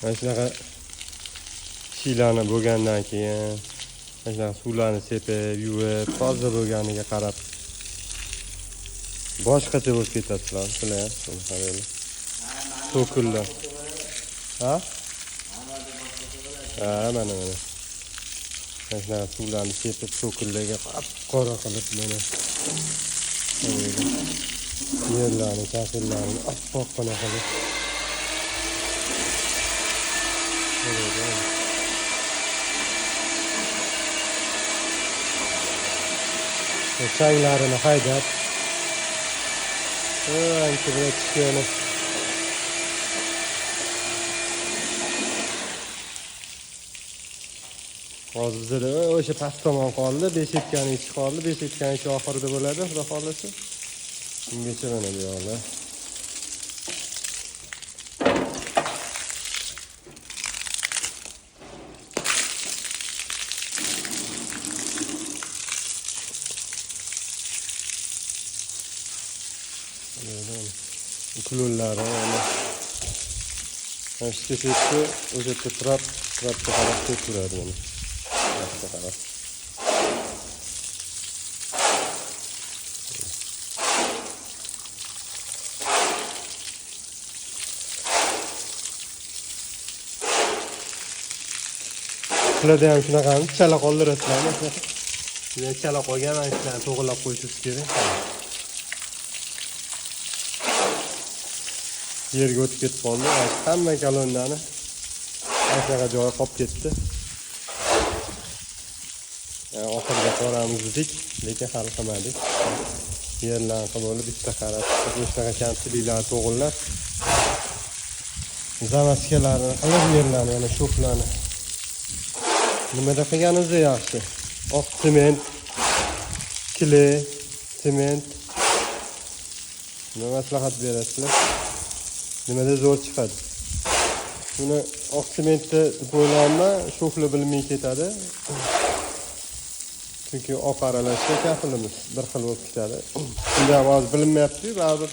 Mana shunaqa ishlarni bo'lgandan keyin mana shunaqa suvlarni sepib, yuvib, toza bo'lganiga qarab boshqacha bo'lib ketadi sizlar. Sizlar ham shuni qaranglar. To'killar. Ha? Ha, mana. Mana shunaqa suvlarni sepib, to'killarga qora qilib mana. Yerlarni, shakllarni oppoqqina qilib. Changlarini haydab ancha bir tushgani. Hozir bizda o'sha past tomon qoldi, 5 etkani ichi qoldi, 5 etkani ichi oxirida bo'ladi, xudo xolasa. Ungacha mana bu yoqlar. Kulunlari mana shu ketdi, o'sha trapga qarab keturadi mana. Trapga qarab. Sizlarda ham shunaqami? Chala qoldirasizlarmi? Sizlar chala qolgan mana shularni to'g'rilab qo'yishingiz kerak. Yerga o'tib ketib qoldi. Hamma kolonnani shunaqa joyi qolib ketdi. Oxirida qoramizdik, lekin hal qilmadik. Yerlarni qilib olib bitta qarab, shunaqa kamchiliklarni to'g'irlab, zamaskalarini qilib yerlarni, yana sho'xlarni nimada qilganimiz yaxshi. Oq sement, kley, sement. Nima maslahat berasizlar? Nimada zo'r chiqadi. Buni oq sementda deb o'ylayman, sho'xli bilmay ketadi. Chunki oq aralashga kafilimiz bir xil bo'lib ketadi. Shunda ham hozir bilinmayapti, baribir